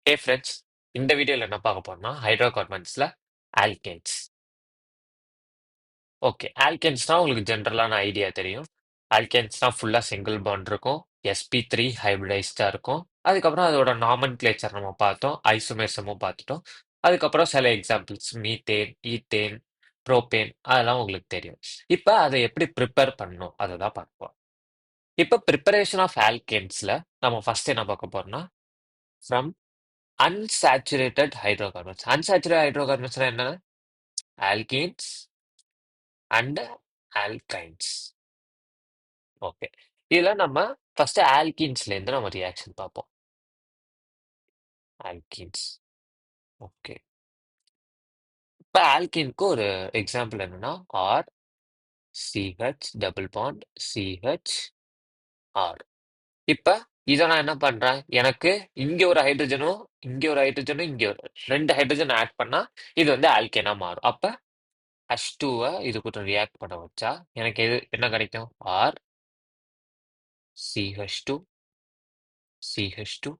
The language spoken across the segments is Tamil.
ஹே ஃப்ரெண்ட்ஸ், இந்த வீடியோல என்ன பார்க்க போறோம்னா ஹைட்ரோகார்பன்ஸ்ல ஆல்கேன்ஸ். ஓகே, ஆல்கேன்ஸ்னா உங்களுக்கு ஜென்ரலான ஐடியா தெரியும். ஆல்கேன்ஸ்னா ஃபுல்லா சிங்கிள் பாண்ட் இருக்கும். sp3 ஹைபிரிடைஸ்டா இருக்கும். அதுக்கப்புறம் அதோட நாமன்கிளேச்சர் நம்ம பார்த்தோம். ஐசோமெர்ஸமும் பார்த்துட்டோம். அதுக்கப்புறம் சில எக்ஸாம்பிள்ஸ் மீத்தேன், ஈத்தேன், ப்ரோபேன் அதெல்லாம் உங்களுக்கு தெரியும். இப்ப அதை எப்படி ப்ரிப்பேர் பண்ணணும் அதை தான் பார்ப்போம். இப்ப ப்ரிப்பரேஷன் ஆஃப் ஆல்கேன்ஸ்ல நம்ம ஃபர்ஸ்ட் என்ன பார்க்க போறோம்னா ஃப்ரம் அன்சாச்சுரேட்டட் ஹைட்ரோகார்பன்ஸ். அன்சாச்சுரேட்டட் ஹைட்ரோகார்பன்ஸ்னா என்ன? Alkenes and alkynes. ஓகே. இதுல நம்ம ஃபர்ஸ்ட் ஆல்கீன்ஸ்ல இருந்து நம்ம ரியாக்ஷன் பார்ப்போம். ஆல்கீன்ஸ். ஓகே. இப்ப ஆல்கீனுக்கு ஒரு எக்ஸாம்பிள் என்னன்னா R CH double bond CH R. இப்ப இத நான் என்ன பண்றேன்? எனக்கு இங்க ஒரு ஹைட்ரஜனும், இங்க ஒரு ஹைட்ரஜனும், இங்க ஒரு 2 ஹைட்ரஜன் ஆட் பண்ணா இது வந்து ஆல்கேனா மாறும். அப்ப H2 இது கூட ரியாக்ட் பண்ண வச்சா எனக்கு என்ன கிடைக்கும்? R CH2 CH2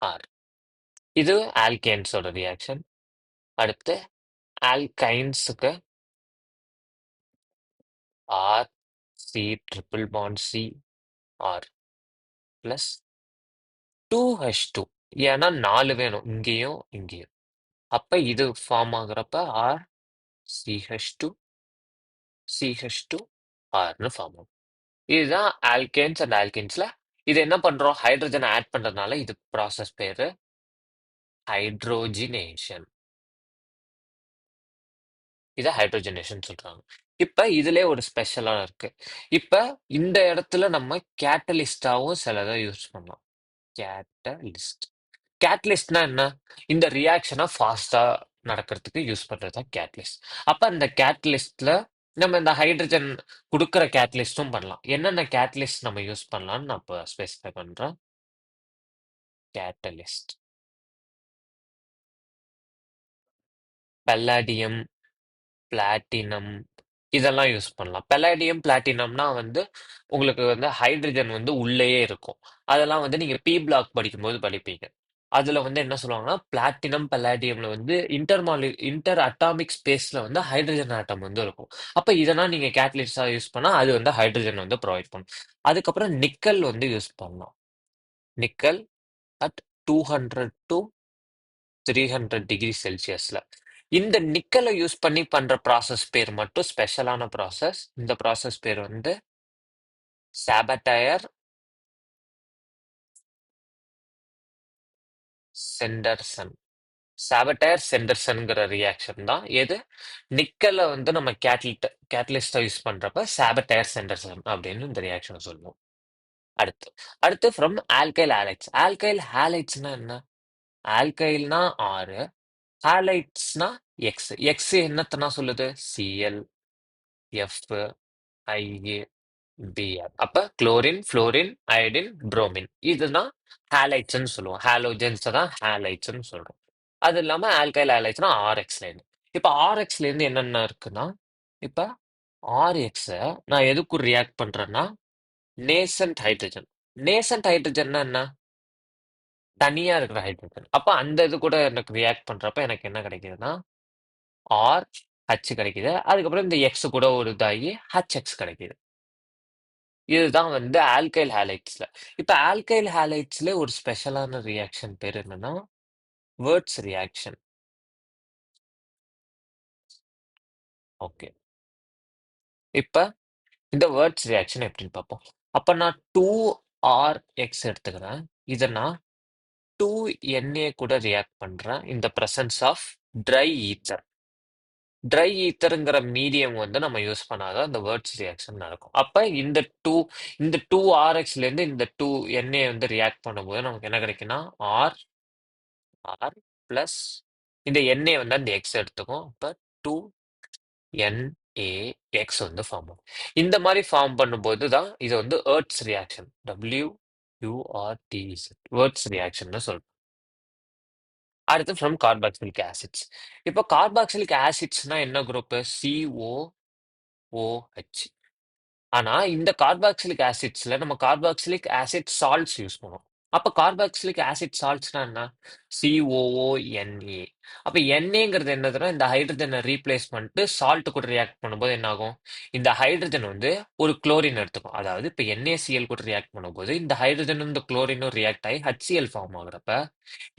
R. இது ஆல்கேன்ஸோட ரியாக்ஷன். அடுத்து ஆல்கைன்ஸுக்கு R C triple bond C R plus 2H2. ஏன்னா 4 வேணும் இங்கேயும் இங்கேயும். அப்ப இது ஃபார்ம் ஆகுறப்ப ஆர் CH2 CH2 ஆர்னு ஃபார்ம் ஆகும். இதுதான் ஆல்கேன்ஸ் அண்ட் ஆல்கேன்ஸ்ல இது என்ன பண்றோம்? ஹைட்ரஜன் ஆட் பண்றதுனால இது ப்ராசஸ் பேரு ஹைட்ரோஜினேஷன். இத ஹைட்ரோஜனேஷன் சொல்றாங்க. இப்ப இதுலயே ஒரு ஸ்பெஷலா இருக்கு. இப்ப இந்த இடத்துல நம்ம கேட்டலிஸ்டாவும் சிலத யூஸ் பண்ணலாம். கேட்டலிஸ்ட். கேட்டலிஸ்ட்னா என்ன? இந்த ரியாக்ஷன ஃபாஸ்ட்டா நடக்கிறதுக்கு யூஸ் பண்றது தான் கேட்டலிஸ்ட். அப்ப அந்த கேட்டலிஸ்ட்ல நம்ம இந்த ஹைட்ரஜன் குடுக்குற கேட்டலிஸ்டும் பண்ணலாம். என்னென்ன கேட்டலிஸ்ட் நம்ம யூஸ் பண்ணலாம்னு நான் இப்ப ஸ்பெசிஃபை பண்றேன். கேட்டலிஸ்ட். பல்லாடியம், பிளாட்டினம் இதெல்லாம் யூஸ் பண்ணலாம். பல்லாடியம், பிளாட்டினம்னா வந்து உங்களுக்கு வந்து ஹைட்ரஜன் வந்து உள்ளேயே இருக்கும். அதெல்லாம் வந்து நீங்க பி பிளாக் படிக்கும்போது படிப்பீங்க. அதுல வந்து என்ன சொல்லுவாங்கன்னா, பிளாட்டினம், பல்லாடியம்ல வந்து இன்டர் அட்டாமிக் ஸ்பேஸ்ல வந்து ஹைட்ரஜன் ஆட்டம் வந்து இருக்கும். அப்ப இதெல்லாம் நீங்க கேட்டலிஸ்டா யூஸ் பண்ணா அது வந்து ஹைட்ரஜன் வந்து ப்ரொவைட் பண்ணும். அதுக்கப்புறம் நிக்கல் வந்து யூஸ் பண்ணலாம். நிக்கல் அட் 200 to 300 டிகிரி செல்சியஸ்ல. இந்த நிக்கலை யூஸ் பண்ணி பண்ற ப்ராசஸ் பேர் மட்டும் ஸ்பெஷலான ப்ராசஸ். இந்த ப்ராசஸ் பேர் வந்து சாபட்டையர் சென்டர்சன். சாபட்டையர் சென்டர்சன்ங்கிற ரியாக்ஷன் தான் எது? நிக்கலை வந்து நம்ம கேட்டலிஸ்டா யூஸ் பண்றப்ப சாபட்டையர் சென்டர்சன் அப்படின்னு இந்த ரியாக்ஷனை சொல்லுவோம். அடுத்து அடுத்து ஃப்ரம் ஆல்கைல் ஹாலைட்ஸ். ஆல்கைல் ஹாலைட்ஸ்னா என்ன? ஆல்கைல்னா 6, ஹாலைட்ஸ்னா எக்ஸ். எக்ஸ் என்னத்தனா சொல்லுது? Cl, F, I, Br. அப்ப குளோரின், ஃப்ளோரின், அயோடின், புரோமின் இதுதான் ஹாலைட்ஸ்ன்னு சொல்லுவோம். ஹாலோஜன்ஸ் தான் ஹாலைட்ஸ்ன்னு சொல்றோம். அது இல்லாம ஆல்கைல் ஹாலைட்ஸ்னா ஆர்எக்ஸ்ல இருந்து. இப்ப ஆர்எக்ஸ்ல இருந்து என்னென்ன இருக்குன்னா, இப்ப ஆர்எக்ஸ நான் எதுக்கு ரியாக்ட் பண்றேன்னா, நேசன்ட் ஹைட்ரஜன். நேசன்ட் ஹைட்ரஜன்னா என்ன? தனியா இருக்கிற ஹைட்ரஜன். அப்ப அந்த இது கூட எனக்கு ரியாக்ட் பண்றப்ப எனக்கு என்ன கிடைக்குதுன்னா, ஆர் ஹச் கிடைக்குது. அதுக்கப்புறம் இந்த எக்ஸ் கூட ஒரு இதாகி ஹச்எக்ஸ் கிடைக்குது. இதுதான் வந்து ஆல்கைல் ஹாலைட்ஸ்ல. இப்ப ஆல்கைல் ஹாலைட்ஸ்ல ஒரு ஸ்பெஷலான ரியாக்ஷன் பேர் என்னன்னா, வேர்ட்ஸ் ரியாக்ஷன். ஓகே. இப்ப இந்த வேர்ட்ஸ் ரியாக்ஷன் எப்படின்னு பார்ப்போம். அப்ப நான் 2RX எடுத்துக்கிறேன். இத நான் 2Na கூட ரியாக்ட் பண்றேன். In the presence of dry ether. Dry ஈத்தர்ங்கிற மீடியம் வந்து நம்ம யூஸ் பண்ணாதான் இந்த வேர்ட்ஸ் ரியாக்ஷன் நடக்கும். அப்ப இந்த 2RXல இருந்து இந்த 2Na வந்து ரியாக்ட் பண்ணும்போது நமக்கு என்ன கிடைக்கும்னா, ஆர் ஆர் பிளஸ் இந்த என்ஏ வந்து அந்த எக்ஸ் எடுத்துக்கும். அப்ப 2NaX வந்து ஃபார்ம் ஆகும். இந்த மாதிரி ஃபார்ம் பண்ணும்போது தான் இது வந்து எர்ட்ஸ் ரியாக்ஷன். WURTZ வேர்ட்ஸ் ரியாக்ஷன் சொல்றோம். அடுத்து ஃப்ரம் கார்பாக்சிலிக் ஆசிட்ஸ். இப்போ கார்பாக்சிலிக் ஆசிட்ஸ்னா என்ன குரூப்? COOH. ஆனா இந்த கார்பாக்சிலிக் ஆசிட்ஸ்ல நம்ம கார்பாக்சிலிக் ஆசிட் சால்ட்ஸ் யூஸ் பண்ணுவோம். அப்ப கார்பாக்சிலிக் ஆசிட் சால்ட்ஸ்னா என்ன? COONA. அப்ப NAங்கிறது என்னதுன்னா, இந்த ஹைட்ரஜனை ரீப்ளேஸ் பண்ணிட்டு சால்ட் கூட ரியாக்ட் பண்ணும்போது என்ன ஆகும்? இந்த ஹைட்ரஜன் வந்து ஒரு குளோரின் எடுத்துக்கும். அதாவது இப்ப NaCl கூட ரியாக்ட் பண்ணும்போது இந்த ஹைட்ரஜனும் இந்த குளோரினும் ரியாக்ட் ஆகி HCl ஃபார்ம் ஆகுறப்ப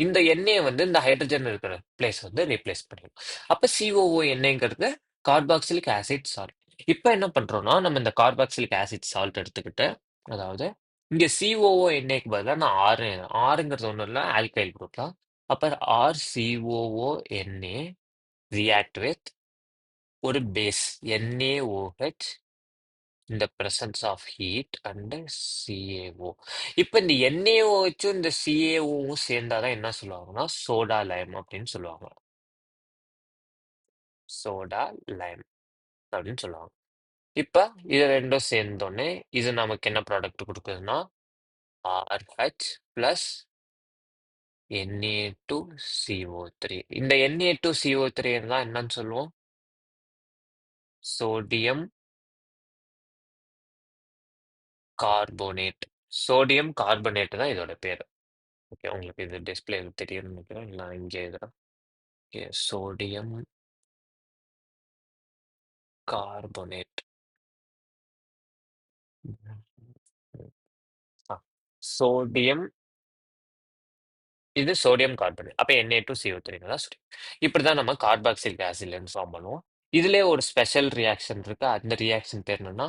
இந்த Na வந்து இந்த ஹைட்ரஜன் இருக்கிற பிளேஸ் வந்து ரீப்ளேஸ் பண்ணிடும். அப்ப COONAங்கிறது கார்பாக்சிலிக் ஆசிட் சால்ட். இப்ப என்ன பண்றோம்னா, நம்ம இந்த கார்பாக்சிலிக் ஆசிட் சால்ட் எடுத்துக்கிட்டு, அதாவது இங்க COONAக்கு பதிலா நான் ஆறுங்கிறது ஒண்ணும் இல்ல, ஆல்கைல் குரூப் தான். அப்ப RCOONA react with ஒரு base NaOH in the presence of heat and CaO. இப்ப இந்த NaOHம் இந்த CaOவும் சேர்ந்தாதான் என்ன சொல்லுவாங்கன்னா சோடா லைம் அப்படின்னு சொல்லுவாங்க. சோடா லைம் அப்படின்னு சொல்லுவாங்க. இப்ப இது ரெண்டும் சேர்ந்தோடனே இது நமக்கு என்ன ப்ராடக்ட் கொடுக்குதுன்னா RH பிளஸ் Na2CO3. இந்த Na2CO3 தான் என்னன்னு சொல்லுவோம்? Sodium carbonate. சோடியம் கார்பனேட் தான் இதோட பேரு. ஓகே, உங்களுக்கு இது டிஸ்பிளே தெரியும்னு நினைக்கிறேன். நான் இங்கே எழுதுறேன். Okay, sodium carbonate. ஆ, சோடியம் இது சோடியம் கார்பனேட். அப்ப Na2CO3 தான் சோடியம். இப்படிதான் நம்ம கார்பாக்சிலிக் ஆசிட்ல ஃபார்ம் பண்ணுவோம். இதுலயே ஒரு ஸ்பெஷல் ரியாக்ஷன் இருக்கு. அந்த ரியாக்ஷன் பேர் என்னன்னா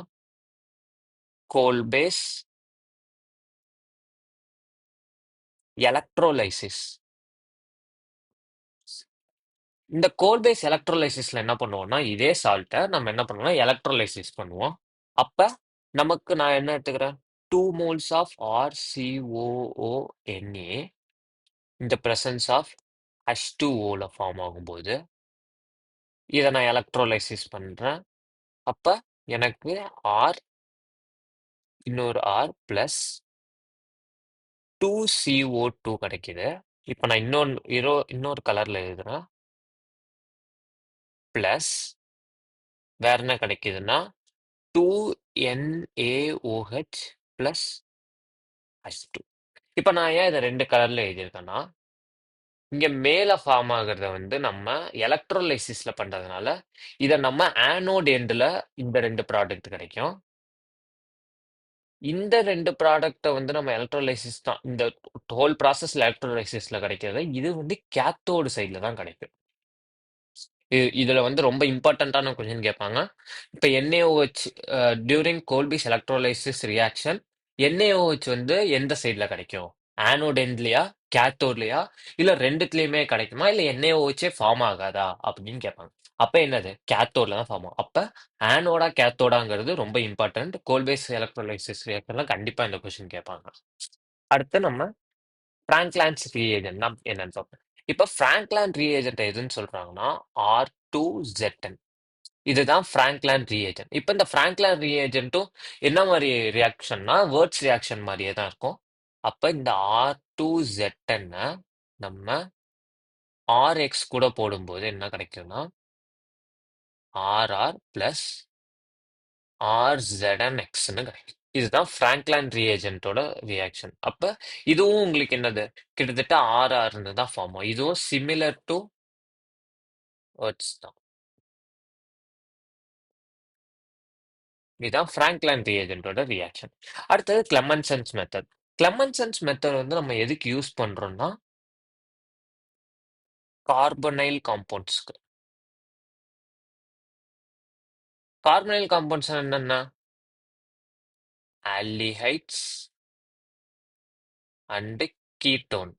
கோல்பேஸ் எலக்ட்ரோலைசிஸ். இந்த கோல்பேஸ் எலக்ட்ரோலைசிஸ்ல என்ன பண்ணுவோம்னா, இதே சால்ட்டை நம்ம என்ன பண்ணுவோம்னா எலக்ட்ரோலைசிஸ் பண்ணுவோம். அப்ப நமக்கு நான் என்ன எடுத்துக்கிறேன்? 2 moles ஆஃப் RCOONA இந்த பிரசன்ஸ் ஆஃப் H2Oல ஃபார்ம் ஆகும்போது, இதை நான் எலக்ட்ரோலைசிஸ் பண்றேன். அப்ப எனக்கு R இன்னொரு R பிளஸ் 2CO2 கிடைக்குது. இப்ப நான் இன்னொரு கலர்ல எழுதுறேன். பிளஸ் வேற என்ன கிடைக்குதுன்னா 2NaOH பிளஸ் H2. இப்ப நான் ஏன் இதை 2 கலர்ல எழுதியிருக்கேன்னா, இங்க மேல ஃபார்ம் ஆகுறத வந்து நம்ம எலக்ட்ரோலைசிஸ்ல பண்றதுனால, இதை நம்ம ஆனோட் எண்ட்ல இந்த 2 ப்ராடக்ட் கிடைக்கும். இந்த 2 ப்ராடக்ட்ட வந்து நம்ம எலக்ட்ரோலைசிஸ் தான். இந்த ஹோல் ப்ராசஸ்ல எலக்ட்ரோலைசிஸ்ல கிடைக்கிறது. இது வந்து கேத்தோடு சைட்ல தான் கிடைக்கும். இதுல வந்து ரொம்ப இம்பார்ட்டன்டான கொஸ்டின் கேட்பாங்க. இப்ப NaOH during Kolbe's electrolysis reaction NaOH வந்து எந்த சைட்ல கிடைக்கும்? ஆனோட் எண்ட்லயா, கேத்தோட்லயா, இல்ல ரெண்டுத்துலயுமே கிடைக்குமா, இல்ல NaOH ஃபார்ம் ஆகாதா அப்படின்னு கேட்பாங்க. அப்ப என்னது? கேத்தோட்ல தான் ஃபார்ம் ஆகும். அப்ப ஆனோடா கேத்தோடாங்கிறது ரொம்ப இம்பார்ட்டன்ட். கோல்பேஸ் எலக்ட்ரோலைசிஸ் ரியாக்ஷன்ல கண்டிப்பா இந்த கொஸ்டின் கேட்பாங்க. அடுத்து நம்ம பிராங்க்லான்ஸ் ரீஏஜென்ட்னா என்னன்னு பார்ப்போம். இப்ப பிராங்க்லாண்ட் ரீஏஜென்ட் எதுன்னு சொல்றாங்கன்னா R2ZN. இதுதான் பிராங்க்லாண்ட் ரீஏஜென்ட். இப்ப இந்த பிராங்க்லாண்ட் ரீஏஜென்ட்டும் என்ன மாதிரி ரியாக்ஷன்னா வேர்ட்ஸ் ரியாக்ஷன் மாதிரியே தான் இருக்கும். அப்ப இந்த R2ZN நம்ம RX கூட போடும்போது என்ன கிடைக்கும்னா RR பிளஸ் RZNXன்னு கிடைக்கும். இதுதான் பிராங்க்லாண்ட் ரீஏஜென்ட்டோட ரியாக்ஷன். அப்ப இதுவும் உங்களுக்கு என்னது? கிட்டத்தட்ட RRன்னு தான் ஃபார்ம் ஆகும். இதுவும் சிமிலர் டு வேர்ட்ஸ் தான். இதுதான் பிராங்க்லாண்ட் ரீஏஜென்ட்டோட ரியாக்ஷன். அடுத்தது கிளெமன்சன்ஸ் மெத்தட். கிளெமன்சன்ஸ் மெத்தட் வந்து நம்ம எதுக்கு யூஸ் பண்றோம்னா கார்பனைல் காம்பவுண்ட்ஸ்க்கு. கார்பனைல் காம்பவுண்ட்ஸ் என்னென்ன? Aldehydes and ketone.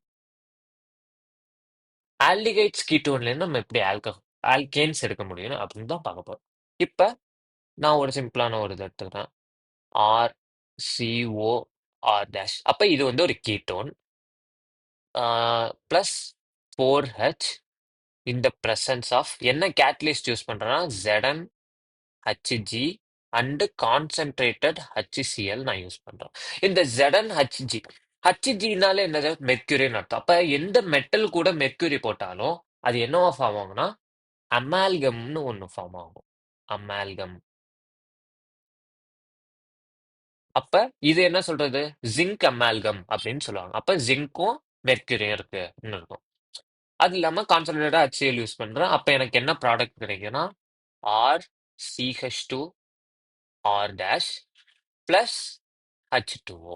ஆல்டிஹைட்ஸ் கீட்டோன்ல இருந்து நம்ம எப்படி ஆல்கேன்ஸ் எடுக்க முடியும் அப்படின்னு தான் பார்க்க போறோம். இப்ப நான் ஒரு சிம்பிளான ஒரு இது எடுத்துக்கிறேன். RCOR dash. அப்ப இது வந்து ஒரு கீட்டோன். பிளஸ் 4H இந்த பிரசன்ஸ் ஆஃப் என்ன கேட்டலிஸ்ட் யூஸ் பண்றேன்னா ZnHg அண்ட் கான்சென்ட்ரேட்டட் HCl நான் யூஸ் பண்றேன். இந்த ZnHg Hgனால என்னது? மெர்க்யூரின்னு அர்த்தம். அப்ப எந்த மெட்டல் கூட மெர்க்யூரி போட்டாலும் அது என்னவா ஃபார்ம் ஆகும்னா அமால்கம்னு ஒண்ணு ஃபார்ம் ஆகும். அமால்கம். அப்ப இது என்ன சொல்றது? ஜிங்க் அமால்கம் அப்படின்னு சொல்லுவாங்க. அப்ப ஜிங்க்கும் மெர்க்குரியும் இருக்கும். அது இல்லாம கான்சன்ட்ரேட்டா HCl யூஸ் பண்றேன். அப்ப எனக்கு என்ன ப்ராடக்ட் கிடைக்கும்னா RCH2 R dash plus H2O.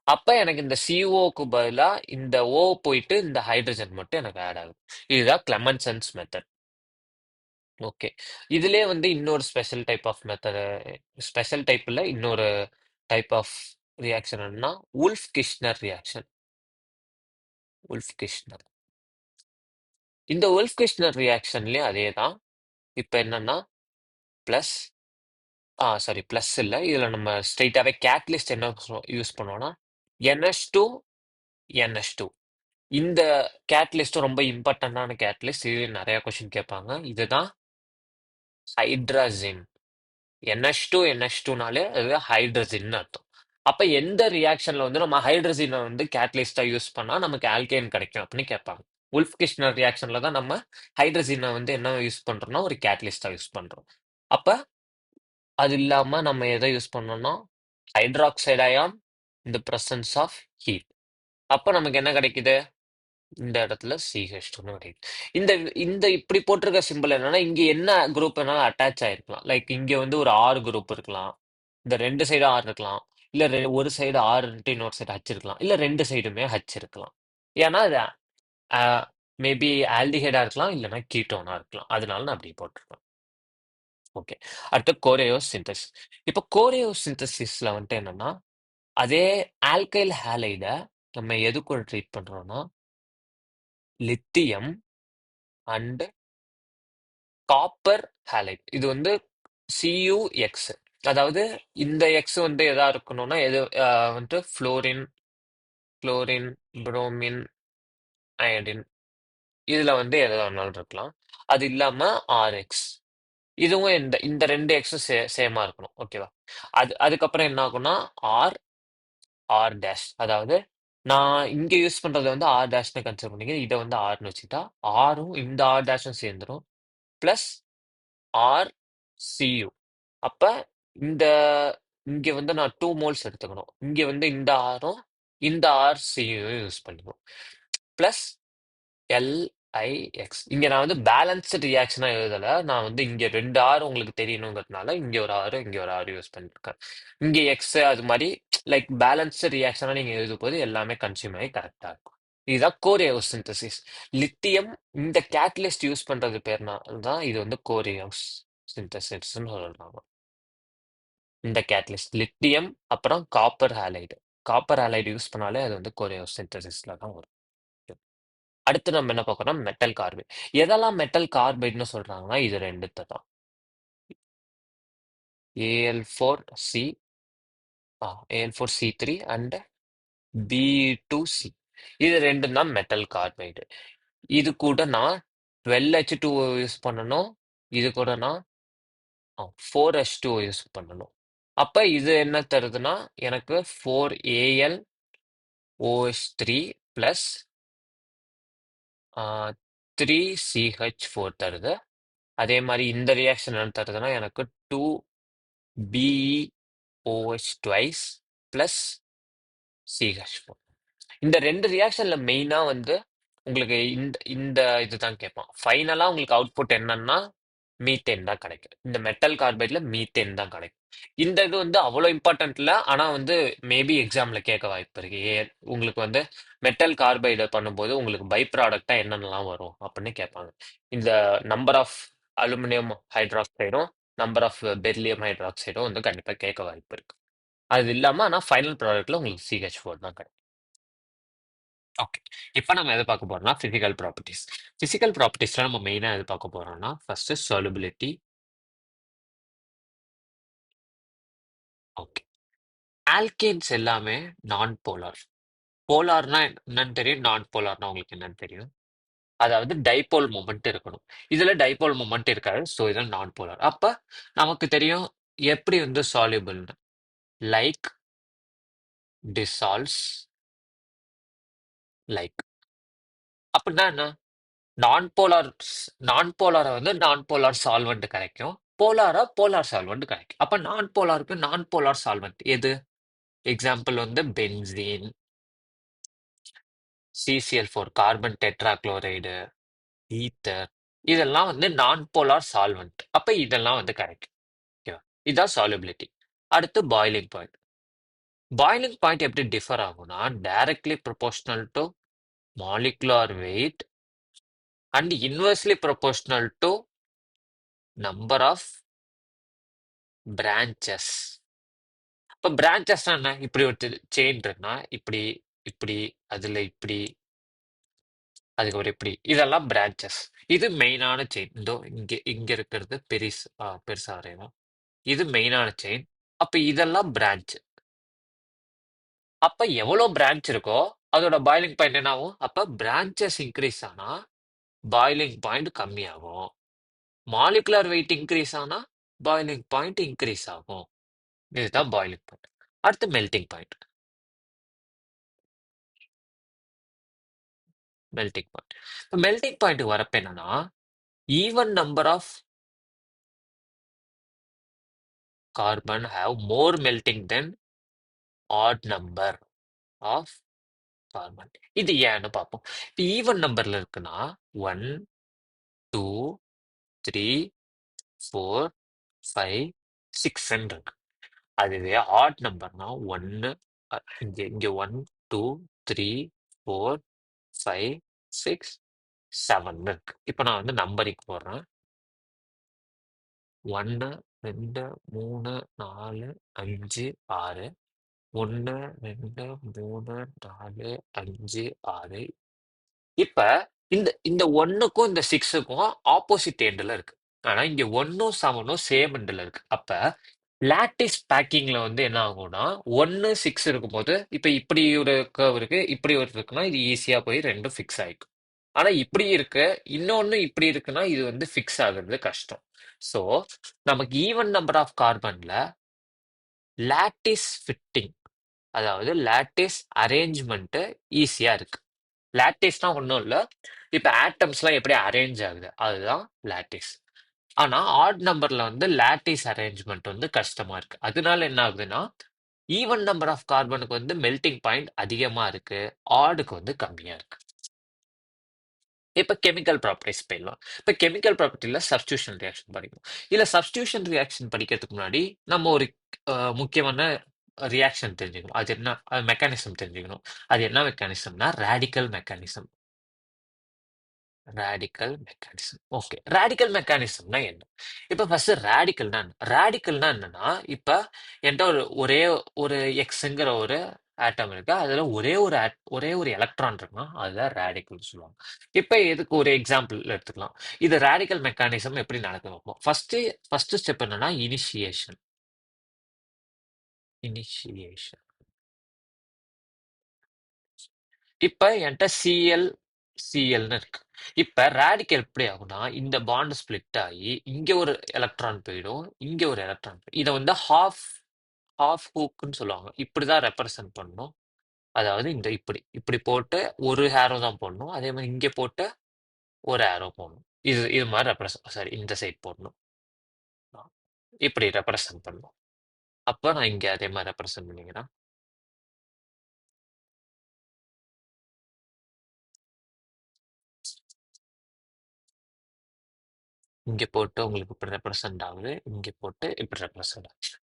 அப்ப எனக்கு இந்த COக்கு பதிலா இந்த O போயிட்டு இந்த ஹைட்ரஜன் மட்டும் எனக்கு ஆட் ஆகுது. இதுதான் கிளமன்சன்ஸ் மெத்தட். ஓகே. இதுலயே வந்து இன்னொரு ஸ்பெஷல் டைப் இல்ல, இன்னொரு டைப் ஆஃப் ரியாக்ஷன் என்னன்னா Wolff Kishner reaction. Wolff Kishner. இந்த உல்ஃப் கிஷ்னர் ரியாக்ஷன்லயும் அதே தான். இப்ப என்னன்னா பிளஸ் சாரி பிளஸ் இல்ல. இதுல நம்ம ஸ்ட்ரெயிட்டாவே கேட்டலிஸ்ட் என்ன யூஸ் பண்ணுவோம்னா NH2 NH2. இந்த கேட்டலிஸ்ட் ரொம்ப இம்பார்ட்டன்டான கேட்டலிஸ்ட். இது நிறைய கொஸ்டின் கேட்பாங்க. இதுதான் ஹைட்ரஜன். NH2 NH2னாலே அது ஹைட்ரஜன் அர்த்தம். அப்ப எந்த ரியாக்ஷன்ல வந்து நம்ம ஹைட்ரஜனை வந்து கேட்டலிஸ்டா யூஸ் பண்ணா நமக்கு ஆல்கேன் கிடைக்கும் அப்படின்னு கேட்பாங்க. உல்ஃப் கிஷ்னர் ரியாக்ஷன்ல தான் நம்ம ஹைட்ரஜனை வந்து என்ன யூஸ் பண்றோம்னா ஒரு கேட்டலிஸ்டா யூஸ் பண்றோம். அப்ப அது இல்லாம நம்ம எதை யூஸ் பண்ணோம்னா hydroxide ion in the presence of heat. அப்ப நமக்கு என்ன கிடைக்குது? இந்த இடத்துல CH2ன்னு கிடைக்குது. இந்த இந்த இப்படி போட்டிருக்க சிம்பிள் என்னன்னா இங்க என்ன குரூப் வேணாலும் அட்டாச் ஆயிருக்கலாம். லைக் இங்க வந்து ஒரு ஆர் குரூப் இருக்கலாம். இந்த ரெண்டு சைடும் ஆர் இருக்கலாம். இல்ல ஒரு சைடு ஆர் இன்னொரு சைடு ஹச் இருக்கலாம். இல்ல ரெண்டு சைடுமே ஹச் இருக்கலாம். ஏன்னா இது மேபி ஆல்டிஹைடா இருக்கலாம், இல்லைன்னா கீட்டோனா இருக்கலாம். அதனால நான் அப்படி போட்டிருக்கேன். ஓகே. அடுத்து கோரேயோ சிந்தசிஸ். இப்போ கோரேயோ சிந்தசிஸ்ல வந்துட்டு என்னன்னா அதே ஆல்கைல் ஹேலைட நம்ம எது கூட ட்ரீட் பண்றோம்னா லித்தியம் அண்ட் காப்பர் ஹேலைட். இது வந்து CuX. அதாவது இந்த எக்ஸ் வந்து எதா இருக்கணும்னா எது வந்துட்டு ஃப்ளோரின், புரோமின், அயடின். இதுல வந்து எது வேணாலும் இருக்கலாம். அது இல்லாம RX. இதுவும் இந்த இந்த ரெண்டு எக்ஸும் சேமா இருக்கணும். ஓகேவா? அதுக்கப்புறம் என்ன ஆகும்னா ஆர் டேஷ். அதாவது நான் இங்க யூஸ் பண்றது வந்து ஆர் டேஷ்னு கன்சிடர் பண்ணிக்க. இதை வந்து ஆர்னு வச்சுக்கிட்டா ஆரும் இந்த ஆர் டேஷும் சேர்ந்துரும். Plus RCU. அப்ப இந்த இங்க வந்து நான் 2 மோல்ஸ் எடுத்துக்கணும். இங்க வந்து இந்த ஆரும் இந்த RCU யூஸ் பண்ணிக்கணும். Plus LIX. இங்க நான் வந்து பேலன்ஸ்டு ரியாக்ஷனா எழுதல. நான் வந்து இங்க 2 ஆர் உங்களுக்கு தெரியணுங்கிறதுனால இங்க ஒரு ஆறு இங்க ஒரு ஆறு யூஸ் பண்ணிருக்கேன். இங்க எக்ஸ் அது மாதிரி லைக் பேலன்ஸ்டு ரியாக்ஷனா நீங்க எழுதும் போது எல்லாமே கன்சியூம் ஆகி கரெக்டா இருக்கும். இதுதான் கோரேயோஸ் சிந்தசிஸ். லித்தியம் இந்த கேட்டலிஸ்ட் யூஸ் பண்றது பேர்னா தான் இது வந்து கோரேயோஸ் சிந்தசிஸ்ன்னு சொல்றாங்க. இந்த கேட்டலிஸ்ட் லித்தியம் அப்புறம் copper halide. Copper halide use பண்ணாலே அது வந்து கோரேயோஸ் சிந்தசிஸ்ல தான் வரும். அடுத்து நம்ம என்ன பார்க்கறோம்? Metal carbide. எதெல்லாம் மெட்டல் கார்பைட்னு சொல்றாங்கன்னா இது ரெண்டுத்த தான். Al4C Al4C3 and B2C. இது ரெண்டும் தான் மெட்டல் கார்பைடு. இது கூட நான் 12H2O யூஸ் பண்ணணும். இது கூட நான் 4H2O யூஸ் பண்ணணும். அப்ப இது என்ன தருதுன்னா எனக்கு 4Al OH3 பிளஸ் 3CH4 தருது. அதே மாதிரி இந்த ரியாக்ஷன் என்ன தருதுன்னா எனக்கு 2BeOH ட்வைஸ் பிளஸ் CH4. இந்த ரெண்டு ரியாக்ஷன்ல மெயினா வந்து உங்களுக்கு இந்த இந்த இதுதான் கேட்பான். ஃபைனலா உங்களுக்கு அவுட்புட் என்னன்னா மீத்தேன் தான் கிடைக்கும். இந்த மெட்டல் கார்பைட்ல மீத்தேன் தான் கிடைக்கும். இந்த இது வந்து அவ்வளோ இம்பார்ட்டன்ட் இல்லை. ஆனா வந்து மேபி எக்ஸாம்ல கேட்க வாய்ப்பு இருக்கு. உங்களுக்கு வந்து மெட்டல் கார்பைடு பண்ணும்போது உங்களுக்கு பை ப்ராடக்டா என்னென்னலாம் வரும் அப்படின்னு கேட்பாங்க. இந்த நம்பர் ஆஃப் அலுமினியம் ஹைட்ராக்சைடும் நம்பர் ஆஃப் பெர்லியம் ஹைட்ராக்சைடும் வந்து கண்டிப்பா கேட்க வாய்ப்பு இருக்கு. அது இல்லாம ஆனா ஃபைனல் ப்ராடக்ட்ல உங்களுக்கு CH4 தான் கிடைக்கும். ஓகே. இப்போ நம்ம எதை பார்க்க போறோம்னா பிசிக்கல் ப்ராப்பர்ட்டிஸ். பிசிக்கல் ப்ராப்பர்ட்டிஸ்ல நம்ம மெயினா எது பார்க்க போறோம்னா ஃபர்ஸ்ட் solubility. ஓகே. ஆல்கேன்ஸ் எல்லாமே நான் போலார். போலார்னா என்னன்னு தெரியும், நான் போலார்னா உங்களுக்கு என்னன்னு தெரியும். அதாவது டைபோல் மொமெண்ட் இருக்கணும். இதுல டைபோல் மொமெண்ட் இருக்காது. ஸோ இது நான் போலார். அப்ப நமக்கு தெரியும் எப்படி வந்து சால்யூபிள்னு. Like dissolves like. அப்படின்னா என்ன? நான் போலார் நான் போலாரை வந்து நான் போலார் சால்வெண்ட் கிடைக்கும். போலாரா போலார் சால்வெண்ட் கிடைக்கும். அப்ப நான் போலாருக்கு நான் போலார் சால்வெண்ட் எது? எக்ஸாம்பிள் வந்து benzene, CCl4, carbon tetrachloride, ether. இதெல்லாம் வந்து நான் போலார் சால்வெண்ட். அப்ப இதெல்லாம் வந்து கரெக்ட். ஓகேவா? இதான் சால்யுபிலிட்டி. அடுத்து பாய்லிங் பாயிண்ட். பாய்லிங் பாயிண்ட் எப்படி டிஃபர் ஆகும்னா, directly proportional to molecular weight and inversely proportional to number of branches. இப்போ பிரான்ச்சஸ்னா என்ன? இப்படி ஒரு செயின் இருக்குன்னா இப்படி இப்படி அதுல இப்படி அதுக்கப்புறம் இப்படி இதெல்லாம் பிரான்ச்சஸ். இது மெயினான செயின். இதோ இங்க இங்க இருக்கிறது பெருசா வரையணும். இது மெயினான செயின். அப்ப இதெல்லாம் பிரான்ச். அப்ப எவ்வளவு பிரான்ச் இருக்கோ அதோட பாய்லிங் பாயிண்ட் என்ன ஆகும்? அப்ப பிரான்ச்சஸ் இன்க்ரீஸ் ஆனா பாய்லிங் பாயிண்ட் கம்மியாகும். மாலிகுலர் வெயிட் இன்க்ரீஸ் ஆனா பாய்லிங் பாயிண்ட் இன்க்ரீஸ் ஆகும். இதுதான் பாய்லிங் பாயிண்ட். அடுத்து மெல்டிங் பாயிண்ட். Melting point. இப்போ மெல்டிங் பாயிண்ட் வரப்ப என்னன்னா, even number of carbon have more melting then odd number of carbon. இது ஏன்னு பார்ப்போம். இப்போ ஈவன் நம்பர்ல இருக்குன்னா 1, 2, 3, 4, 5, 6 இருக்கு. அதுவே ஆட் நம்பர்னா 1 இங்க இங்க 1, 2, 3, 4, 5, 6, 7 இருக்கு. இப்போ நான் வந்து நம்பரிங் போடுறேன். 1, 2, 3, 4, 5, 6. 1, 2, 3, 4, 5, 6. இப்ப இந்த ஒன்னுக்கும் இந்த 6க்கும் ஆப்போசிட் எண்ட்ல இருக்கு. ஆனா இங்க 1ம் 7ம் சேம் எண்ட்ல இருக்கு. அப்ப லாட்டிஸ் பேக்கிங்ல வந்து என்ன ஆகும்னா 1, 6 இருக்கும்போது இப்ப இப்படி ஒரு கர்வ் இருக்கு, இப்படி ஒரு இருக்குன்னா இது ஈஸியா போய் ரெண்டும் ஃபிக்ஸ் ஆயிக்கும். ஆனா இப்படி இருக்கு, இன்னொன்னு இப்படி இருக்குன்னா இது வந்து ஃபிக்ஸ் ஆகுறது கஷ்டம். சோ நமக்கு ஈவன் நம்பர் ஆஃப் கார்பன்ல லாட்டிஸ் ஃபிட்டிங், அதாவது லாட்டிஸ் அரேஞ்ச்மெண்ட் ஈஸியா இருக்கு. லாட்டிஸ்னா ஒன்றும் இல்லை, இப்போ ஆட்டம்ஸ்லாம் எப்படி அரேஞ்ச் ஆகுது அதுதான் லாட்டிஸ். ஆனா ஆட் நம்பர்ல வந்து லாட்டிஸ் அரேஞ்ச்மெண்ட் வந்து கஷ்டமா இருக்கு. அதனால என்ன ஆகுதுன்னா ஈவன் நம்பர் ஆஃப் கார்பனுக்கு வந்து மெல்டிங் பாயிண்ட் அதிகமா இருக்கு, ஆடுக்கு வந்து கம்மியா இருக்கு. இப்ப கெமிக்கல் ப்ராப்பர்ட்டிஸ் போயிடலாம். இப்ப கெமிக்கல் ப்ராப்பர்ட்டில சப்ஸ்டியூஷன் ரியாக்ஷன் படிக்கணும். இதுல சப்ஸ்டியூஷன் ரியாக்ஷன் படிக்கிறதுக்கு முன்னாடி நம்ம ஒரு முக்கியமான ரியாக்ஷன் தெரிஞ்சுக்கணும். அது என்ன மெக்கானிசம் தெரிஞ்சுக்கணும். அது என்ன மெக்கானிசம்னா radical mechanism. Radical mechanism. Okay. Radical மெக்கானிசம்னா என்ன? இப்ப ஃபர்ஸ்ட் ரேடிக்கல்னா என்னன்னா, இப்ப என்ட்ட ஒரே ஒரு எக்ஸ்ங்கிற ஒரு ஆட்டம் இருக்கு. அதுல ஒரே ஒரு எலக்ட்ரான் இருக்குன்னா அதுதான் ரேடிக்கல்னு சொல்லுவாங்க. இப்ப இதுக்கு ஒரு எக்ஸாம்பிள் எடுத்துக்கலாம். இது ரேடிக்கல் மெக்கானிசம் எப்படி நடக்குது பார்ப்போம். ஃபர்ஸ்ட் ஸ்டெப் என்னன்னா இனிஷியேஷன். இனிஷியேஷன். இப்ப என்கிட்ட சிஎல்னு இருக்கு. இப்ப ரேடிக்கல் எப்படி ஆகும்னா இந்த பாண்ட் ஸ்பிளிட் ஆகி இங்க ஒரு எலக்ட்ரான் போயிடும், இங்க ஒரு எலக்ட்ரான் போயிடும். இதை வந்து ஹாஃப் ஹாஃப் ஹூக்குன்னு சொல்லுவாங்க. இப்படிதான் ரெப்ரசன்ட் பண்ணணும். அதாவது இந்த இப்படி இப்படி போட்டு ஒரு ஹேரோ தான் போடணும். அதே மாதிரி இங்க போட்டு ஒரு ஹேரோ போடணும். இது இது மாதிரி ரெப்ரசன்ட், சாரி இந்த சைட் போடணும். இப்படி ரெப்ரசன்ட் பண்ணணும். அப்ப நான் இங்க அதே மாதிரி ரெப்ரசன்ட் பண்ணிக்கிறேன். இங்க போட்டு உங்களுக்கு இப்படி ரெப்ரசன்ட் ஆகுது, இங்க போட்டு இப்படி ரெப்ரசன்ட் ஆகுது.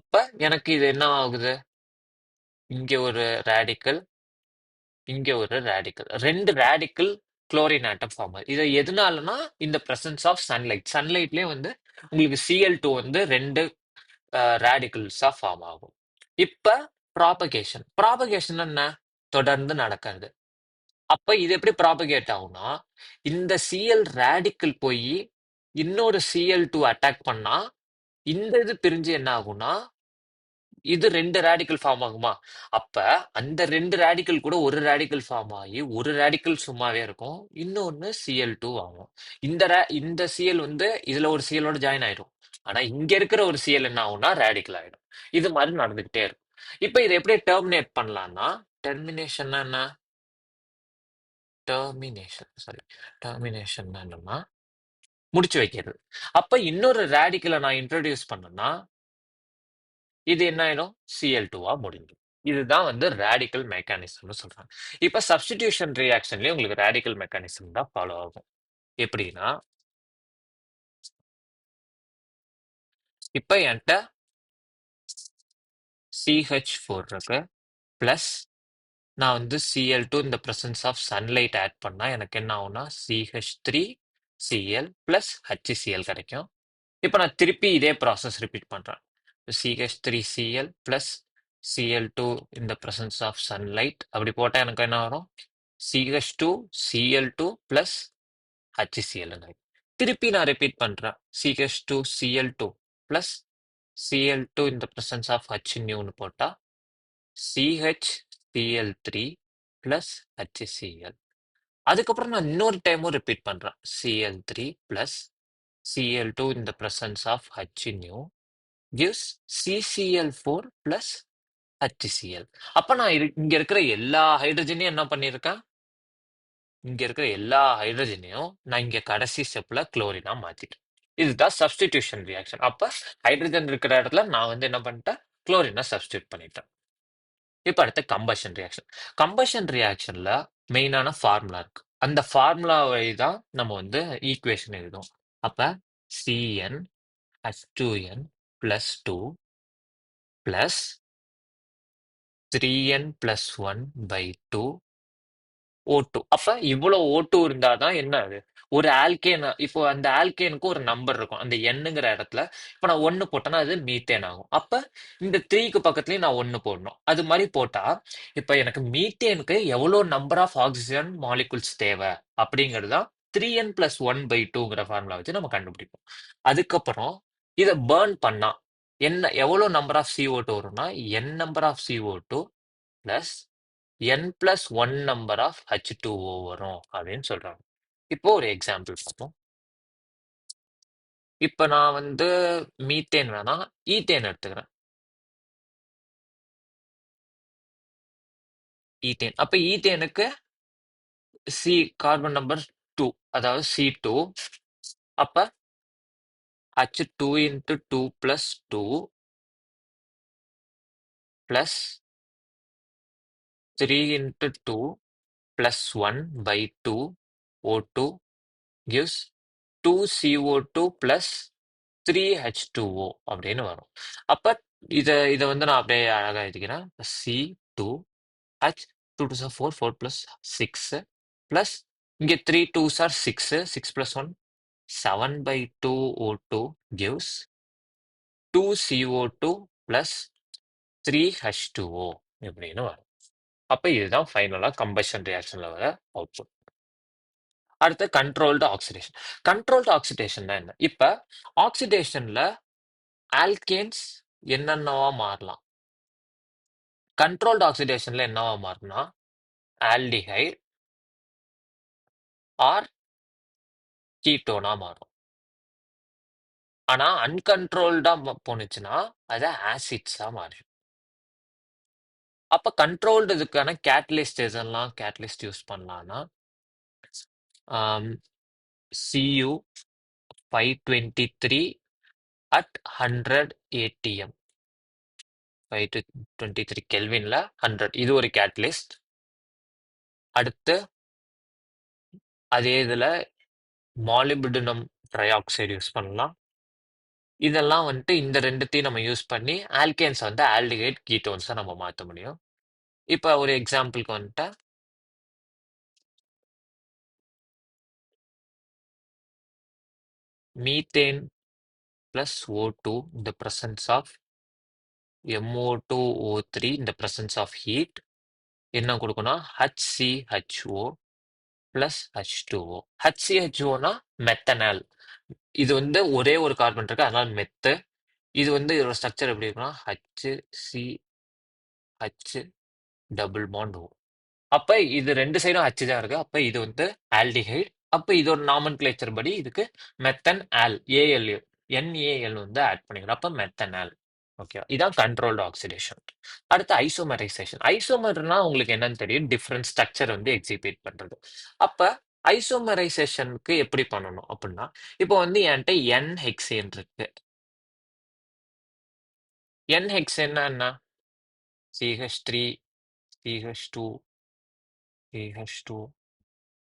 அப்ப எனக்கு இது என்ன ஆகுது? இங்க ஒரு ரேடிக்கல், இங்க ஒரு ரேடிக்கல். 2 ரேடிக்கல் குளோரின் ஆட்டம் ஃபார்ம் ஆகுது. இது எதனாலனா இந்த பிரசன்ஸ் ஆஃப் சன்லைட். சன்லைட்லயே வந்து உங்களுக்கு Cl2 வந்து 2 ரேடிக்கல்ஸா ஃபார்ம் ஆகும். இப்ப ப்ராபகேஷன் என்ன? தொடர்ந்து நடக்கிறது. அப்ப இது எப்படி ப்ராபகேட் ஆகும்னா இந்த Cl ரேடிக்கல் போய் இன்னொரு Cl2 அட்டாக் பண்ணா இந்த இது பிரிஞ்சு என்ன ஆகும்னா இது 2 ரேடிக்கல் ஃபார்ம் ஆகுமா? அப்ப அந்த 2 ரேடிக்கல் கூட ஒரு ரேடிக்கல் ஃபார்ம் ஆகி ஒரு ரேடிக்கல் சும்மாவே இருக்கும், இன்னொன்னு Cl2 ஆகும். இந்த Cl வந்து இதுல ஒரு Cl-ஓட ஜாயின் ஆயிடும். ஆனா இங்க இருக்கிற ஒரு Cl என்ன ஆகும்னா ரேடிக்கல் ஆயிடும். இது மாதிரி நடந்துகிட்டே இருக்கும். இப்ப இதை எப்படி டெர்மினேட் பண்ணலாம்னா, டெர்மினேஷன் என்ன? டெர்மினேஷன் என்னன்னா முடிச்சு வைக்கிறது. அப்ப இன்னொரு ரேடிக்கலை நான் இன்ட்ரோடியூஸ் பண்ணேன்னா இது என்ன ஆயிடும்? Cl2வா முடிஞ்சிடும். இதுதான் வந்து ரேடிக்கல் மெக்கானிசம்னு சொல்றாங்க. இப்ப சப்ஸ்டிடியூஷன் ரியாக்ஷன்லயும் உங்களுக்கு ரேடிக்கல் மெக்கானிசம் தான் ஃபாலோ ஆகும். எப்படின்னா, இப்ப என்ட்ட CH4 இருக்கு. பிளஸ் நான் வந்து Cl2 இந்த பிரசன்ஸ் ஆஃப் சன்லைட் ஆட் பண்ணா எனக்கு என்ன ஆகும்னா CH3Cl பிளஸ் HCl கிடைக்கும். இப்போ நான் திருப்பி இதே ப்ராசஸ் ரிப்பீட் பண்றேன். CH3Cl plus Cl2 in the presence of sunlight அப்படி போட்டா எனக்கு என்ன வரும்? CH2Cl2 plus HCl. திருப்பி நான் ரிப்பீட் பண்றேன். CH2Cl2 plus Cl2 in the presence of H ன்னு போட்டா CHCl3 பிளஸ் HCl. அதுக்கப்புறம் நான் இன்னொரு டைமும் ரிப்பீட் பண்றேன். Cl3 plus Cl2 in the presence of H nu gives CCl4 plus HCl. அப்ப நான் இங்க இருக்கிற எல்லா ஹைட்ரஜனையும் என்ன பண்ணியிருக்கேன்? இங்க இருக்கிற எல்லா ஹைட்ரஜனையும் நான் இங்க கடைசி ஸ்டெப்ல குளோரினா மாத்திட்டேன். இதுதான் சப்ஸ்டிடியூஷன் ரியாக்ஷன். அப்ப ஹைட்ரஜன் இருக்கிற இடத்துல நான் வந்து என்ன பண்ணிட்டேன்? குளோரினை சப்ஸ்டியூட் பண்ணிட்டேன். இப்ப அடுத்த கம்பஷன் ரியாக்ஷன். கம்பஷன் ரியாக்ஷன்ல மெயினான ஃபார்முலா இருக்கு. அந்த ஃபார்முலா வழி தான் நம்ம வந்து ஈக்குவேஷன் எழுதுவோம். அப்ப CnH2n plus 2 plus 3n plus 1 by 2 O2. அப்ப இவ்வளவு O2 இருந்தாதான் என்ன அது? ஒரு ஆல்கேன். இப்போ அந்த ஆல்கேனுக்கு ஒரு நம்பர் இருக்கும். அந்த எண்ணுங்கிற இடத்துல இப்ப நான் 1 போட்டேன்னா அது மீத்தேன் ஆகும். அப்ப இந்த 3க்கு பக்கத்துலயும் நான் 1 போடணும். அது மாதிரி போட்டா இப்ப எனக்கு மீத்தேனுக்கு எவ்வளவு நம்பர் ஆஃப் ஆக்சிஜன் மாலிகுல்ஸ் தேவை அப்படிங்கிறது தான் 3n plus 1 by 2ங்கிற ஃபார்முலா வச்சு நம்ம கண்டுபிடிப்போம். அதுக்கப்புறம் இதை பேர்ன் பண்ணா என்ன எவ்வளவு நம்பர் ஆஃப் CO2 வரும்னா n number of CO2 plus n plus 1 number of H2O வரும் அப்படின்னு சொல்றாங்க. இப்போ ஒரு எக்ஸாம்பிள் பார்ப்போம். இப்ப நான் வந்து மீத்தேன் வேணாம் ஈத்தேன் எடுத்துக்கிறேன். ஈத்தேன். அப்ப ஈத்தேனுக்கு சி கார்பன் நம்பர் 2, அதாவது C2. அப்ப H2 into 2 plus 2 plus 3 into 2 plus 1 by 2 O2 gives 2CO2 plus 3H2O அப்படின்னு வரும். அப்ப இத வந்து நான் அப்படியே அழகா எழுதிக்கிறேன். C2H 2 2s are 4 4 plus 6 plus இங்க 3 2s are 6 6 plus 1 7 by 2 O2 gives 2CO2 plus 3H2O இப்படின்னு வரும். அப்ப இதுதான் ஃபைனலா கம்பஷன் ரியாக்ஷன்ல வர அவுட்புட். அடுத்து கண்ட்ரோல்டு ஆக்சிடேஷன். கண்ட்ரோல்டு ஆக்சிடேஷன் என்ன? இப்ப ஆக்சிடேஷன்ல ஆல்கேன்ஸ் என்னென்னவா மாறலாம்? கண்ட்ரோல்டு ஆக்சிடேஷன்ல என்னவா மாறும்னா ஆல்டிஹைட் ஆர் கீட்டோனா மாறும். ஆனா அன்கண்ட்ரோல்டா போனுச்சுன்னா அது ஆசிட்ஸா மாறிடும். அப்ப கண்ட்ரோல்டு இதுக்கான கேட்டலிஸ்ட் எதெல்லாம் கேட்டலிஸ்ட் யூஸ் பண்ணலாம்னா Cu 523 at 100 atm 523 கெல்வின்ல 100 இது ஒரு கேட்டலிஸ்ட். அடுத்து அதே இதுல மாலிபிடினம் ட்ரைஆக்சைடு யூஸ் பண்ணலாம். இதெல்லாம் வந்துட்டு இந்த ரெண்டுத்தையும் நம்ம யூஸ் பண்ணி ஆல்கேன்ஸ் வந்து ஆல்டிஹைட் கீட்டோன்ஸா நம்ம மாற்ற முடியும். இப்ப ஒரு எக்ஸாம்பிளுக்கு வந்துட்டு methane plus O2 in the presence of MO2O3 in the presence of heat என்ன கொடுக்கணும்? HCHO plus H2O. HCHOனா மெத்தனால். இது வந்து ஒரே ஒரு கார்பன் இருக்கு, அதனால மெத்து. இது வந்து இதோட ஸ்ட்ரக்சர் எப்படி இருக்குன்னா HCH டபுள் பாண்ட் O. அப்ப இது ரெண்டு சைடும் H தான் இருக்கு. அப்ப இது வந்து ஆல்டிஹைட். அப்ப இதோட நாமன்கிளேச்சர் படி இதுக்கு மெத்தன் ஆல் ஏஎல் NaL வந்து ஆட் பண்ணிக்கணும். அப்ப மெத்தனால். ஓகே, இதான் கண்ட்ரோல்டு ஆக்சிடேஷன். அடுத்து ஐசோமரைசேஷன். ஐசோமர்னா உங்களுக்கு என்னன்னு தெரியும், டிஃப்ரெண்ட் ஸ்ட்ரக்சர் வந்து எக்ஸிபிட் பண்றது. அப்ப ஐசோமரைசேஷனுக்கு எப்படி பண்ணணும் அப்படின்னா, இப்போ வந்து என்கிட்ட N ஹெக்சேன் இருக்கு. என் ஹெக்ஸேன்னா என்ன? CH3, CH2, CH2,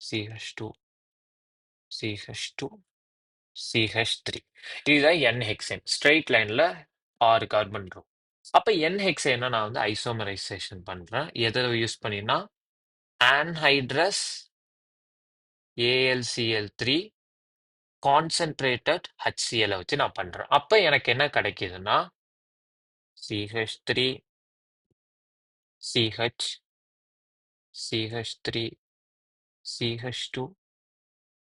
CH2, CH2, CH3. இதுதான் என் ஹெக்சேன். ஸ்ட்ரெயிட் லைன்ல 6 கார்பன் இருக்கும். அப்ப என் ஹெக்சேனை நான் வந்து ஐசோமரைசேஷன் பண்றேன். எதை யூஸ் பண்ணினா ஆன்ஹைட்ரஸ் AlCl3 கான்சென்ட்ரேட்டட் HCl வச்சு நான் பண்றேன். அப்ப எனக்கு என்ன கிடைக்குதுன்னா CH3, CH, CH3, CH2,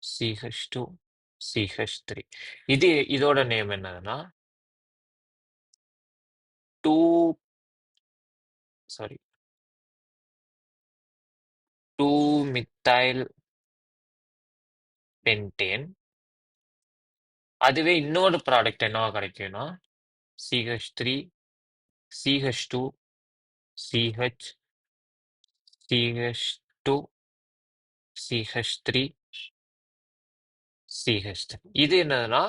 CH2, CH3. இதோட நேம் என்னதுன்னா 2 சாரி 2 மித்தைல் பென்டேன். அதுவே இன்னொரு ப்ராடக்ட் என்னவா கிடைக்கும்னா CH3, CH2, CH, CH2, CH3, CH3. இது என்னதுன்னா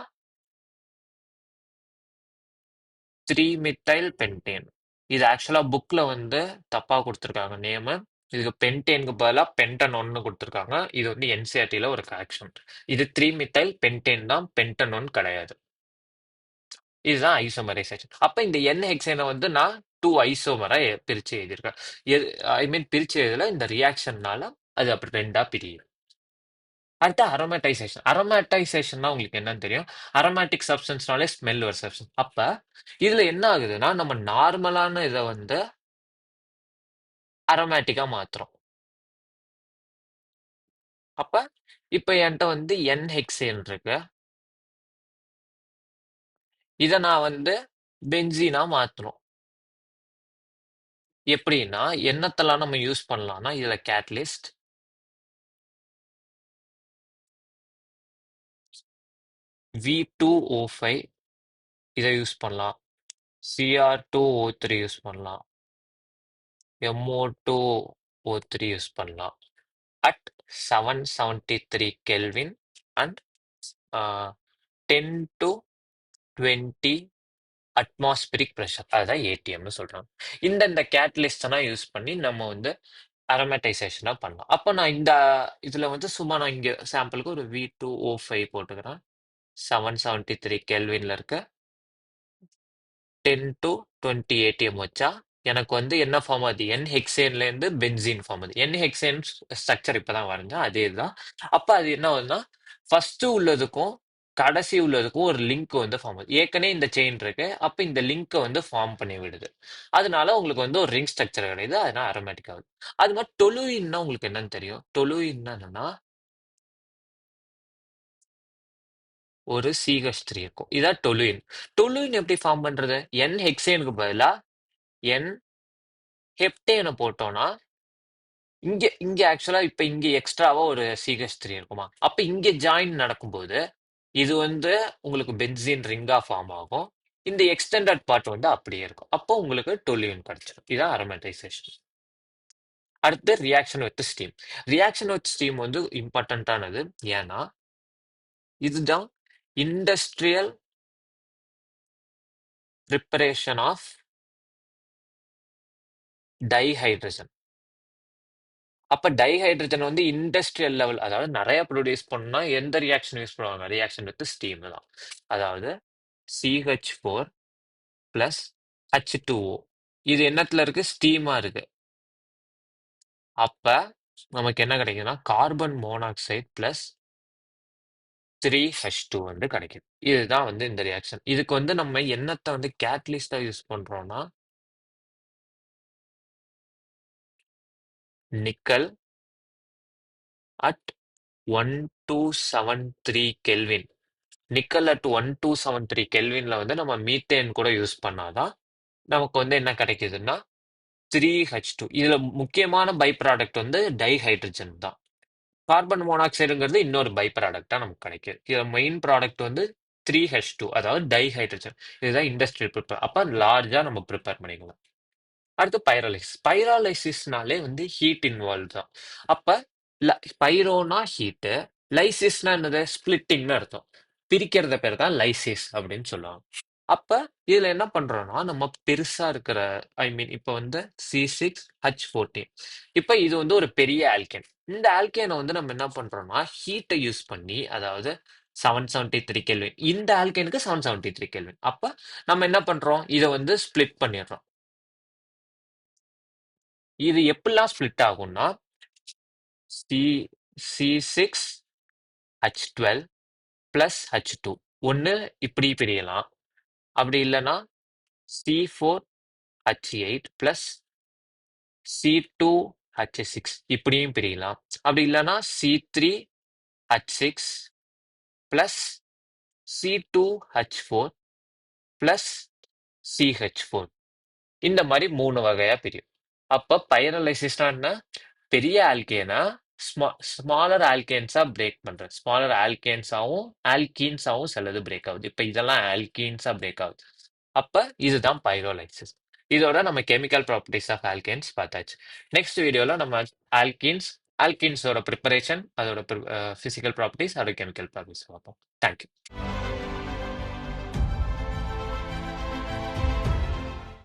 3 மித்தைல் பென்டேன். இது ஆக்சுவலா புக்ல வந்து தப்பா கொடுத்துருக்காங்க நேமு. இதுக்கு பென்டேனுக்கு பதிலா பென்டனோன்னு கொடுத்துருக்காங்க. இது வந்து என்சிஆர்டில ஒரு கரெக்ஷன். இது 3 மித்தைல் பென்டேன் தான், பென்டனோன் கிடையாது. இதுதான் ஐசோமரைசேஷன். அப்ப இந்த என் ஹெக்சேனை வந்து நான் 2 ஐசோமரா பிரிச்சு எழுதியிருக்கேன். ஐ மீன் பிரிச்சு எழுதல, இந்த ரியாக்ஷன்னால அது அப்படி 2ஆ பிரியும். அடுத்து அரோமேட்டைசேஷன். அரோமேட்டைசேஷன்னா உங்களுக்கு என்னன்னு தெரியும். அரோமேட்டிக் சப்ஸ்டன்ஸ்னாலே ஸ்மெல் ஒரு சப்ஸ்டன்ஸ். அப்ப இதுல என்ன ஆகுதுன்னா நம்ம நார்மலான இதை வந்து அரோமேட்டிக்கா மாத்துறோம். அப்ப இப்ப என்கிட்ட வந்து என் ஹெக்சேன் இருக்கு. இதை நான் வந்து பென்சீனா மாத்தணும். எப்படின்னா என்னத்தெல்லாம் நம்ம யூஸ் பண்ணலாம்னா இதுல கேட்டலிஸ்ட், V2O5 இதை யூஸ் பண்ணலாம். Cr2O3 யூஸ் பண்ணலாம். MO2O3 யூஸ் பண்ணலாம். At 773 Kelvin and 10 to 20 atmospheric pressure. அதுதான் ஏடிஎம்னு சொல்றாங்க. இந்த கேட்டலிஸ்டெல்லாம் யூஸ் பண்ணி நம்ம வந்து அரோமேட்டைசேஷனா பண்ணலாம். அப்போ நான் இதுல வந்து சும்மா நான் இங்க சாம்பிளுக்கு ஒரு V2O5 போட்டுக்கிறேன். 773 கெல்வின்ல இருக்க 10 to 20 ஏடிஎம் வச்சா எனக்கு வந்து என்ன ஃபார்ம் ஆகுது? என் ஹெக்சேன்ல இருந்து பென்சீன் ஃபார்ம் ஆகுது. என் ஹெக்சேன் ஸ்ட்ரக்சர் இப்பதான் வரைஞ்சேன், அதே தான். அப்ப அது என்ன ஆகுதுன்னா ஃபர்ஸ்ட் உள்ளதுக்கும் கடைசி உள்ளதுக்கும் ஒரு லிங்க் வந்து ஃபார்ம் ஆகுது. ஏற்கனவே இந்த செயின் இருக்கு, அப்ப இந்த லிங்கை வந்து ஃபார்ம் பண்ணி விடுது. அதனால உங்களுக்கு வந்து ஒரு ரிங் ஸ்ட்ரக்சர் கிடையாது. அதனால அரோமேட்டிக் ஆகுது. அது மாதிரி டொலுயின்னா உங்களுக்கு என்னன்னு தெரியும்? டொலுயின்னா என்னன்னா ஒரு CH3 இருக்கும். இதான் டொலுயின். டொலுயின் எப்படி ஃபார்ம் பண்றது? என் ஹெக்சேனுக்கு பதிலா என் ஹெப்டேனை போட்டோம்னா இங்க இங்க ஆக்சுவலா இப்ப இங்க எக்ஸ்ட்ராவா ஒரு CH3 இருக்குமா? அப்ப இங்க ஜாயின் நடக்கும்போது இது வந்து உங்களுக்கு பென்சீன் ரிங்கா ஃபார்ம் ஆகும். இந்த எக்ஸ்டெண்டட் பார்ட் வந்து அப்படியே இருக்கும். அப்போ உங்களுக்கு டொலுயின் கிடைச்சிடும். இதான் அரோமேட்டைசேஷன். அடுத்து reaction with steam. Reaction with steam வந்து இம்பார்ட்டன்டானது. ஏன்னா இதுதான் இண்டஸ்ட்ரியல் ப்ரிப்பரேஷன் ஆஃப் டைஹைட்ரஜன். அப்ப டைஹைட்ரஜன் வந்து இண்டஸ்ட்ரியல் லெவல், அதாவது நிறைய ப்ரொடியூஸ் பண்ணா எந்த ரியாக்ஷன் யூஸ் பண்ணுவாங்க? ரியாக்ஷன் வித் ஸ்டீம் தான். அதாவது CH4 பிளஸ் H2O. இது என்னத்துல இருக்கு? ஸ்டீமா இருக்கு. அப்ப நமக்கு என்ன கிடைக்குதுன்னா கார்பன் மோனாக்சைடு பிளஸ் 3H2 வந்து கிடைக்குது. இதுதான் வந்து இந்த ரியாக்ஷன். இதுக்கு வந்து நம்ம என்னத்தை வந்து கேட்டலிஸ்டா யூஸ் பண்றோம்னா nickel at 1273 kelvin. Nickel at 1273 கெல்வின்ல வந்து நம்ம மீத்தேன் கூட யூஸ் பண்ணாதான் நமக்கு வந்து என்ன கிடைக்குதுன்னா 3H2. இதுல முக்கியமான பை ப்ராடக்ட் வந்து டைஹைட்ரஜன் தான். கார்பன் மோனாக்சைடுங்கிறது இன்னொரு பை ப்ராடக்டா நமக்கு கிடைக்குது. இதுல மெயின் ப்ராடக்ட் வந்து 3H2, அதாவது டைஹைட்ரஜன். இதுதான் இண்டஸ்ட்ரியல் ப்ரிப்பேர். அப்ப லார்ஜா நம்ம ப்ரிப்பேர் பண்ணிக்கலாம். அடுத்து பைரோலைசிஸ். பைரோலைசிஸ்னாலே வந்து ஹீட் இன்வால்வ் தான். அப்ப பைரோனா ஹீட்டு, லைசிஸ்னா என்னது? ஸ்பிளிட்டிங்னு அர்த்தம். பிரிக்கிறத பேர் தான் லைசிஸ் அப்படின்னு சொல்லுவாங்க. அப்ப இதுல என்ன பண்றோம்னா, நம்ம பெருசா இருக்கிற ஐ மீன் இப்ப வந்து C6H14. இப்ப இது வந்து ஒரு பெரிய ஆல்கேன். இந்த ஆல்கேன வந்து நம்ம என்ன பண்றோம்னா, ஹீட்ட யூஸ் பண்ணி அதாவது 773 கெல்வின். இந்த ஆல்கேனுக்கு 773 கெல்வின். அப்ப நம்ம என்ன பண்றோம்? இத வந்து ஸ்ப்ளிட் பண்ணிடுறோம். இது எப்படிலாம் ஸ்ப்ளிட் ஆகும்னா, சி C6H12 பிளஸ் H2. ஒண்ணு இப்படி பிரியலாம். அப்படி இல்லன்னா C4H8 பிளஸ் C2H6 இப்படியும் பிரியலாம். அப்படி இல்லன்னா C3H6 plus C2H4 plus CH4. இந்த மாதிரி 3 வகையா பிரியும். அப்ப பைரலைசிஸ்னா என்ன? பெரிய ஆல்கேனா ஸ்மாலர் ஆல்கேன்ஸா பிரேக் பண்றேன். ஸ்மாலர் ஆல்கேன்ஸாவும் ஆல்கீன்ஸாவும் சிலது பிரேக் ஆகுது. இப்ப இதெல்லாம் ஆல்கீன்ஸா பிரேக் ஆகுது. அப்ப இதுதான் பைரோலைசிஸ். இதோட நம்ம கெமிக்கல் ப்ராப்பர்ட்டிஸ் ஆஃப் ஆல்கேன்ஸ் பார்த்தாச்சு. நெக்ஸ்ட் வீடியோல நம்ம ஆல்கீன்ஸ் ஆல்கீன்ஸோட ப்ரிப்பரேஷன், அதோட பிசிக்கல் ப்ராப்பர்ட்டிஸ், அதோட கெமிக்கல் ப்ராப்பர்ட்டிஸ் பார்ப்போம். தேங்க்யூ.